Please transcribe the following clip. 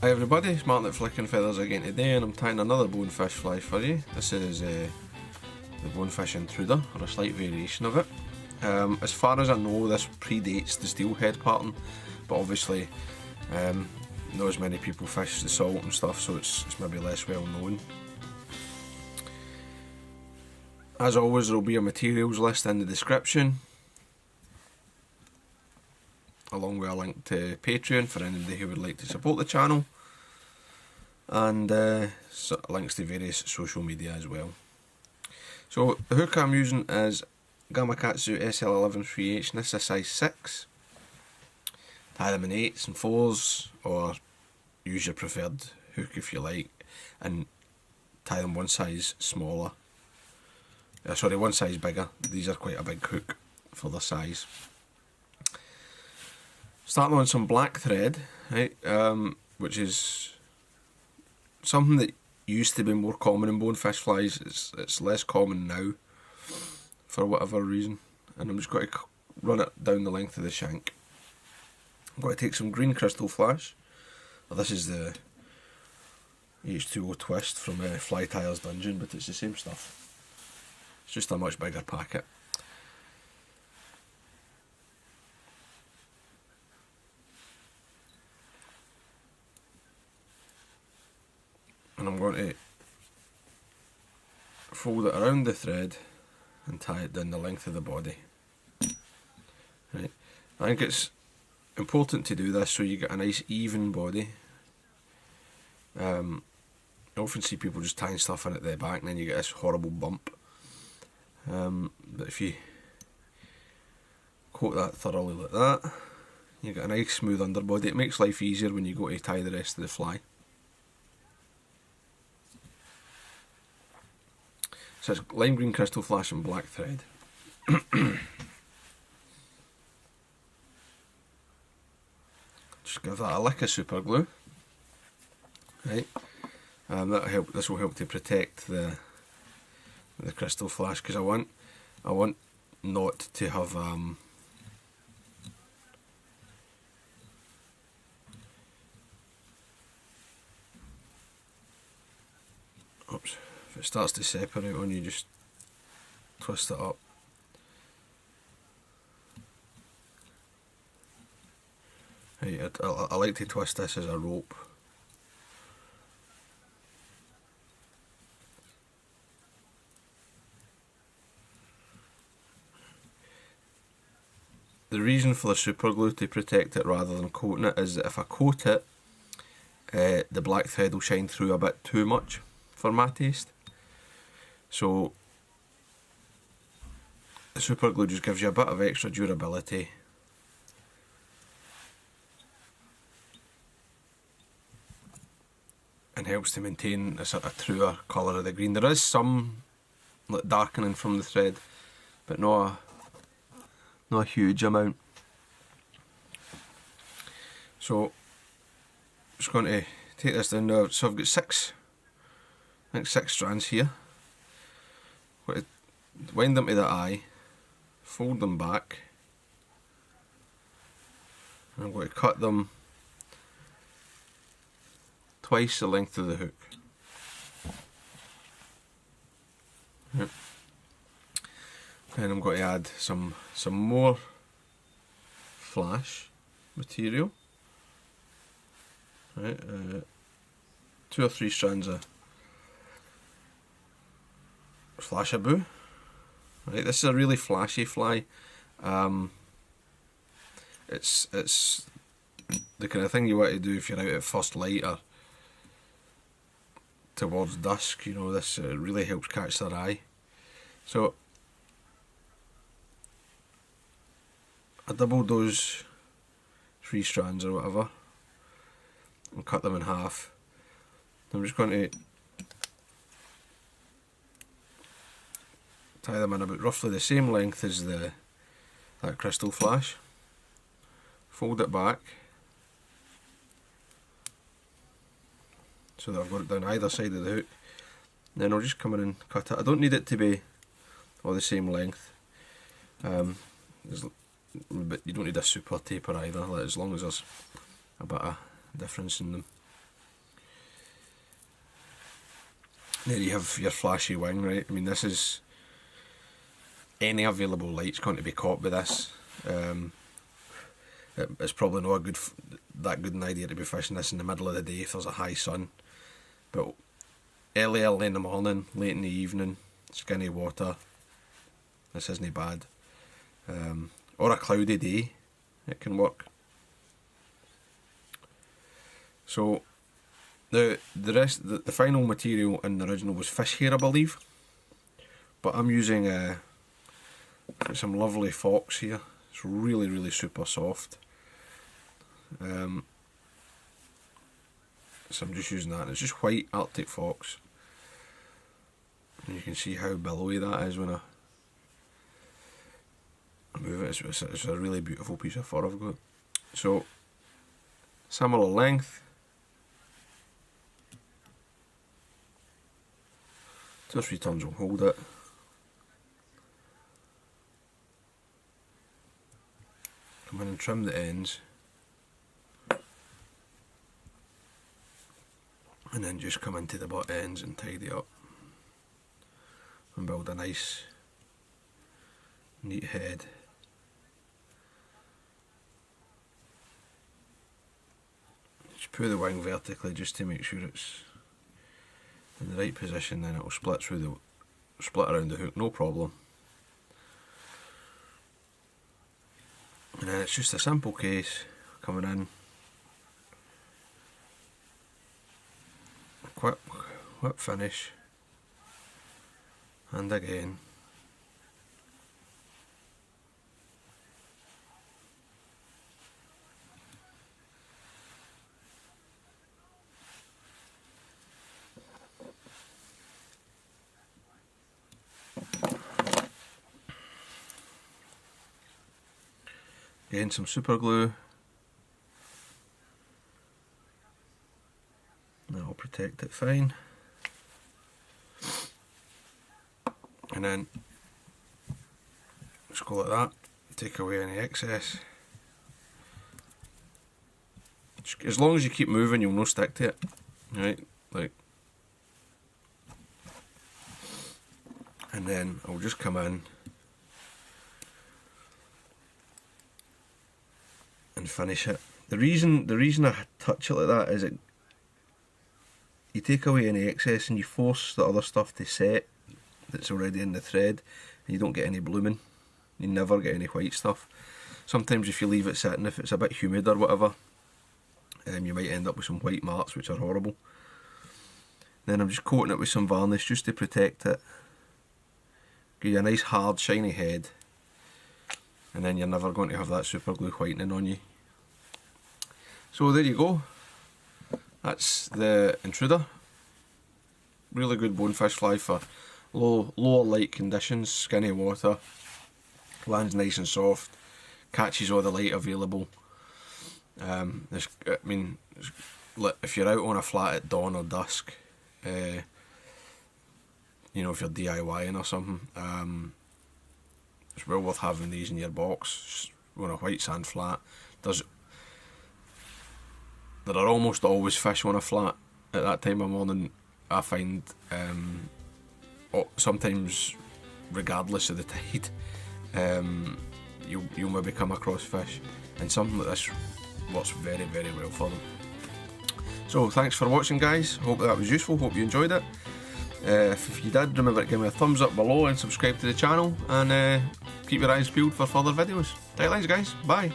Hi everybody, it's Martyn Flicking Feathers again today, and I'm tying another bonefish fly for you. This is the bonefish Intruder, or a slight variation of it. As far as I know, this predates the steelhead pattern, but obviously not as many people fish the salt and stuff, so it's maybe less well known. As always, there will be a materials list in the description, along with a link to Patreon for anybody who would like to support the channel, and links to various social media as well. So the hook I'm using is Gamakatsu SL11 3H, and this is a size 6. Tie them in 8s and 4s, or use your preferred hook if you like, and tie them one size smaller. Sorry, one size bigger. These are quite a big hook for the size. Starting on some black thread, right, which is something that used to be more common in bonefish flies. It's less common now, for whatever reason. And I'm just going to run it down the length of the shank. I'm going to take some green crystal flash. Well, this is the H2O twist from Fly Tyer's Dungeon, but it's the same stuff. It's just a much bigger packet. And I'm going to fold it around the thread and tie it down the length of the body. Right. I think it's important to do this so you get a nice even body. I often see people just tying stuff in at the back and then you get this horrible bump. But if you coat that thoroughly like that, you get a nice smooth underbody. It makes life easier when you go to tie the rest of the fly. So it's lime green crystal flash and black thread. Just give that a lick of super glue. Right, that'll help. This will help to protect the crystal flash, because I want not to have oops. If it starts to separate on you, just twist it up. Right, I like to twist this as a rope. The reason for the super glue to protect it rather than coating it is that if I coat it, the black thread will shine through a bit too much for my taste. So the super glue just gives you a bit of extra durability. And helps to maintain a sort of truer colour of the green. There is some like darkening from the thread, but not a huge amount. So I'm just going to take this down now. So I've got six strands here. I'm going to wind them to the eye, fold them back, and I'm going to cut them twice the length of the hook. Yep. Then I'm going to add some more flash material. Right, 2 or 3 strands of flashabou. Right, this is a really flashy fly. It's the kind of thing you want to do if you're out at first light or towards dusk. You know, this really helps catch their eye. So I doubled those 3 strands or whatever and cut them in half. I'm just going to tie them in about roughly the same length as that crystal flash. Fold it back so that I've got it down either side of the hook. Then I'll just come in and cut it. I don't need it to be all the same length. But you don't need a super taper either, as long as there's a bit of difference in them. There you have your flashy wing, right? I mean, this is any available light's going to be caught by this. It's probably not that good an idea to be fishing this in the middle of the day if there's a high sun. But early in the morning, late in the evening, skinny water, this isn't bad. Or a cloudy day, it can work. So the final material in the original was fish hair, I believe. But I'm using some lovely fox here. It's really, really super soft. So I'm just using that, and it's just white Arctic fox. And you can see how billowy that is when I move it. It's a really beautiful piece of fur I've got. So, similar length. 2 or 3 turns will hold it. Come in and trim the ends. And then just come into the butt ends and tidy up. And build a nice, neat head. Just pull the wing vertically just to make sure it's in the right position, then it'll split around the hook, no problem. And then it's just a simple case coming in, quick whip finish, and again. Again, some super glue. That'll protect it fine. And then just go like that, take away any excess. As long as you keep moving, you'll not stick to it. Right, like. And then I'll just come in and finish it. The reason I touch it like that is you take away any excess and you force the other stuff to set that's already in the thread, and you don't get any blooming. You never get any white stuff. Sometimes if you leave it sitting, if it's a bit humid or whatever, you might end up with some white marks which are horrible. Then I'm just coating it with some varnish just to protect it. Give you a nice hard shiny head, and then you're never going to have that super glue whitening on you. So there you go. That's the Intruder. Really good bonefish fly for lower light conditions, skinny water, lands nice and soft, catches all the light available. I mean, if you're out on a flat at dawn or dusk, you know, if you're DIYing or something, it's well worth having these in your box on a white sand flat. There are almost always fish on a flat at that time of morning, I find. Sometimes, regardless of the tide, you'll maybe come across fish, and something like this works very, very well for them. So thanks for watching, guys. Hope that was useful, hope you enjoyed it. If you did, remember to give me a thumbs up below and subscribe to the channel, and keep your eyes peeled for further videos. Tight lines, guys. Bye.